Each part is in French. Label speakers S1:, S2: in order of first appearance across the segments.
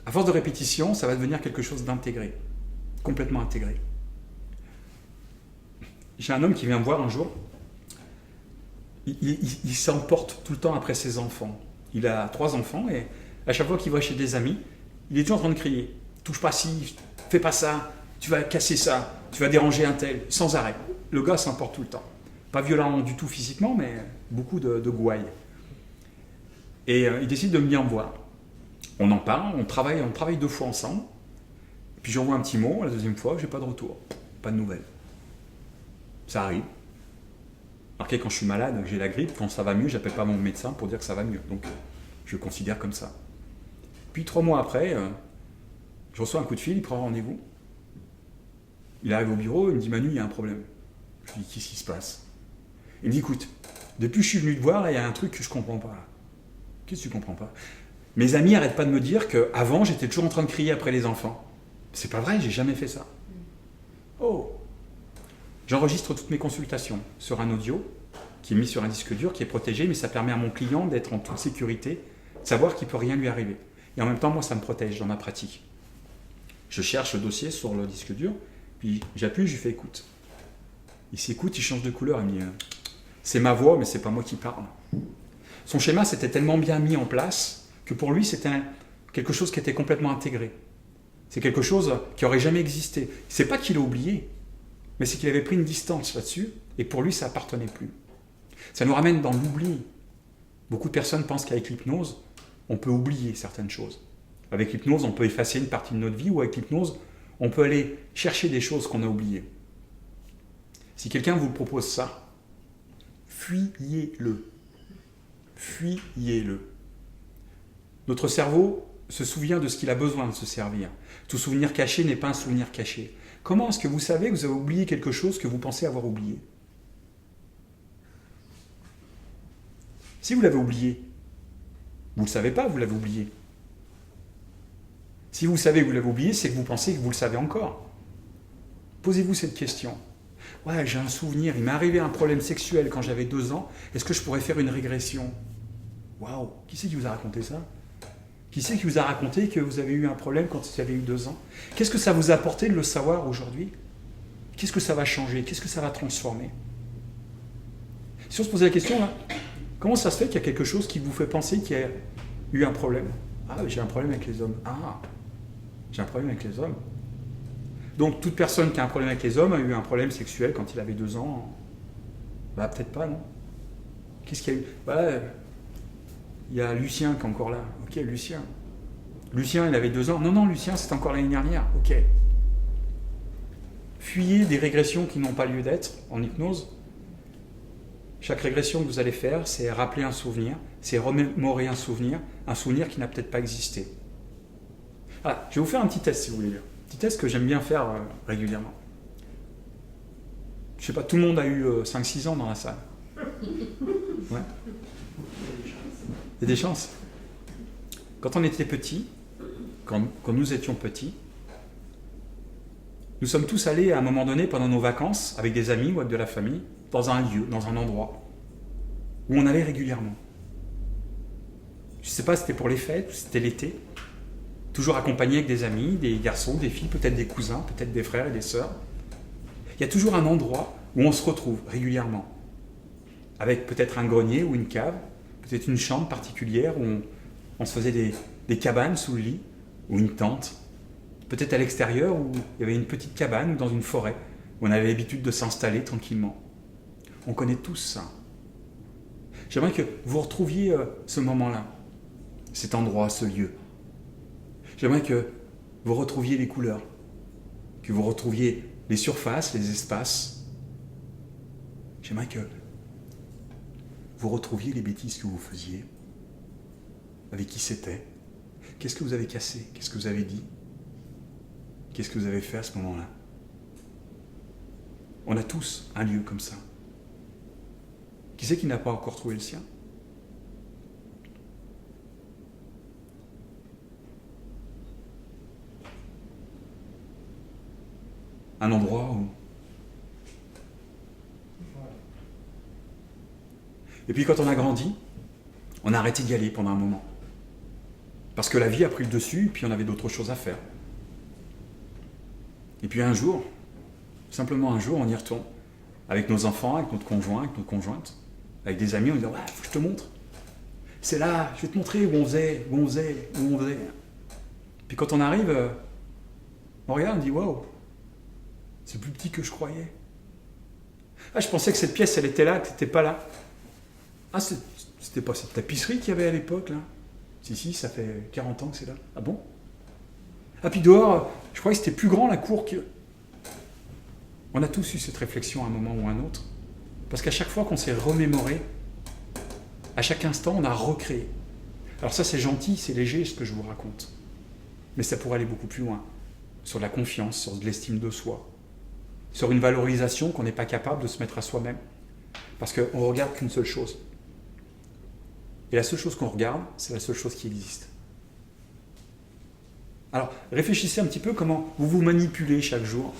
S1: À force de répétition, ça va devenir quelque chose d'intégré, complètement intégré. J'ai un homme qui vient me voir un jour, il s'emporte tout le temps après ses enfants. Il a 3 enfants et à chaque fois qu'il va chez des amis, il est toujours en train de crier. Touche pas ci, fais pas ça, tu vas casser ça, tu vas déranger un tel, sans arrêt. Le gars s'emporte tout le temps. Pas violent du tout physiquement, mais beaucoup de gouailles. Et il décide de venir me voir. On en parle, on travaille 2 fois ensemble. Puis j'envoie un petit mot, la deuxième fois, j'ai pas de retour. Pas de nouvelles. Ça arrive. Marqué quand je suis malade, j'ai la grippe, quand ça va mieux, j'appelle pas mon médecin pour dire que ça va mieux. Donc je le considère comme ça. Puis 3 mois après, je reçois un coup de fil, il prend rendez-vous. Il arrive au bureau, il me dit Manu, il y a un problème. Je lui dis qu'est-ce qui se passe? Il me dit écoute, depuis que je suis venu te voir, là, il y a un truc que je comprends pas. Là. Qu'est-ce que tu comprends pas? Mes amis n'arrêtent pas de me dire qu'avant, j'étais toujours en train de crier après les enfants. C'est pas vrai, j'ai jamais fait ça. Oh! J'enregistre toutes mes consultations sur un audio qui est mis sur un disque dur, qui est protégé, mais ça permet à mon client d'être en toute sécurité, de savoir qu'il ne peut rien lui arriver. Et en même temps, moi, ça me protège dans ma pratique. Je cherche le dossier sur le disque dur, puis j'appuie, je lui fais écoute. Il s'écoute, il change de couleur, il me dit c'est ma voix, mais c'est pas moi qui parle. Son schéma s'était tellement bien mis en place que pour lui, c'était quelque chose qui était complètement intégré. C'est quelque chose qui n'aurait jamais existé. C'est pas qu'il a oublié, mais c'est qu'il avait pris une distance là-dessus, et pour lui, ça n'appartenait plus. Ça nous ramène dans l'oubli. Beaucoup de personnes pensent qu'avec l'hypnose, on peut oublier certaines choses. Avec l'hypnose, on peut effacer une partie de notre vie, ou avec l'hypnose, on peut aller chercher des choses qu'on a oubliées. Si quelqu'un vous propose ça, fuyez-le. Fuyez-le. Notre cerveau se souvient de ce qu'il a besoin de se servir. Tout souvenir caché n'est pas un souvenir caché. Comment est-ce que vous savez que vous avez oublié quelque chose que vous pensez avoir oublié? Si vous l'avez oublié, vous ne le savez pas, vous l'avez oublié. Si vous savez que vous l'avez oublié, c'est que vous pensez que vous le savez encore. Posez-vous cette question. Ouais, j'ai un souvenir, il m'est arrivé un problème sexuel quand j'avais 2 ans, est-ce que je pourrais faire une régression? Waouh, qui c'est qui vous a raconté ça? Qui c'est qui vous a raconté que vous avez eu un problème quand vous avez eu 2 ans? Qu'est-ce que ça vous a apporté de le savoir aujourd'hui? Qu'est-ce que ça va changer? Qu'est-ce que ça va transformer? Si on se posait la question, là, comment ça se fait qu'il y a quelque chose qui vous fait penser qu'il y a eu un problème? Ah, j'ai un problème avec les hommes. Ah, j'ai un problème avec les hommes. Donc, toute personne qui a un problème avec les hommes a eu un problème sexuel quand il avait 2 ans. Bah, peut-être pas, non? Qu'est-ce qu'il y a eu? Bah, il y a Lucien qui est encore là. Ok, Lucien. Lucien, il avait 2 ans. Non, Lucien, c'est encore l'année dernière. Ok. Fuyez des régressions qui n'ont pas lieu d'être en hypnose. Chaque régression que vous allez faire, c'est rappeler un souvenir, c'est remémorer un souvenir qui n'a peut-être pas existé. Ah, je vais vous faire un petit test si vous voulez. Un petit test que j'aime bien faire régulièrement. Je sais pas, tout le monde a eu 5-6 ans dans la salle. Ouais. Il y a des chances. Quand on était petit, quand nous étions petits, nous sommes tous allés à un moment donné pendant nos vacances avec des amis ou avec de la famille dans un lieu, dans un endroit où on allait régulièrement. Je ne sais pas si c'était pour les fêtes ou si c'était l'été, toujours accompagné avec des amis, des garçons, des filles, peut-être des cousins, peut-être des frères et des sœurs. Il y a toujours un endroit où on se retrouve régulièrement, avec peut-être un grenier ou une cave, peut-être une chambre particulière où on se faisait des cabanes sous le lit, ou une tente, peut-être à l'extérieur où il y avait une petite cabane ou dans une forêt, où on avait l'habitude de s'installer tranquillement. On connaît tous ça. J'aimerais que vous retrouviez ce moment-là, cet endroit, ce lieu. J'aimerais que vous retrouviez les couleurs, que vous retrouviez les surfaces, les espaces. J'aimerais que vous retrouviez les bêtises que vous faisiez, avec qui c'était. Qu'est-ce que vous avez cassé? Qu'est-ce que vous avez dit? Qu'est-ce que vous avez fait à ce moment-là? On a tous un lieu comme ça. Qui c'est qui n'a pas encore trouvé le sien? Un endroit où... Et puis quand on a grandi, on a arrêté d'y aller pendant un moment. Parce que la vie a pris le dessus, et puis on avait d'autres choses à faire. Et puis un jour, simplement un jour, on y retourne. Avec nos enfants, avec notre conjoint, avec notre conjointe, avec des amis, on dit « Ouais, faut que je te montre. C'est là, je vais te montrer où on faisait. Puis quand on arrive, on regarde, on dit « Waouh, c'est plus petit que je croyais. Ah, je pensais que cette pièce, elle était là, que c'était pas là. Ah, c'était pas cette tapisserie qu'il y avait à l'époque, là. Si, ça fait 40 ans que c'est là. Ah bon? Ah, puis dehors, je croyais que c'était plus grand la cour que... » On a tous eu cette réflexion à un moment ou à un autre. Parce qu'à chaque fois qu'on s'est remémoré, à chaque instant, on a recréé. Alors ça, c'est gentil, c'est léger ce que je vous raconte. Mais ça pourrait aller beaucoup plus loin. Sur la confiance, sur de l'estime de soi. Sur une valorisation qu'on n'est pas capable de se mettre à soi-même. Parce qu'on ne regarde qu'une seule chose. Et la seule chose qu'on regarde, c'est la seule chose qui existe. Alors, réfléchissez un petit peu comment vous vous manipulez chaque jour.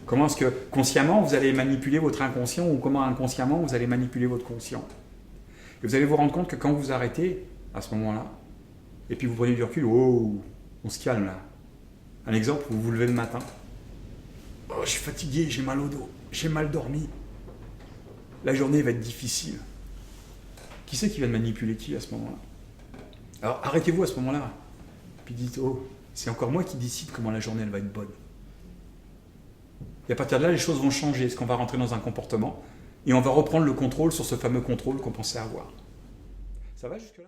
S1: Comment est-ce que consciemment vous allez manipuler votre inconscient ou comment inconsciemment vous allez manipuler votre conscient. Et vous allez vous rendre compte que quand vous arrêtez à ce moment-là, et puis vous prenez du recul, oh, on se calme là. Un exemple, vous vous levez le matin. Oh, je suis fatigué, j'ai mal au dos, j'ai mal dormi. La journée va être difficile. Qui c'est qui va manipuler qui à ce moment-là? Alors arrêtez-vous à ce moment-là. Puis dites, oh, c'est encore moi qui décide comment la journée elle va être bonne. Et à partir de là, les choses vont changer, parce qu'on va rentrer dans un comportement et on va reprendre le contrôle sur ce fameux contrôle qu'on pensait avoir. Ça va jusque-là?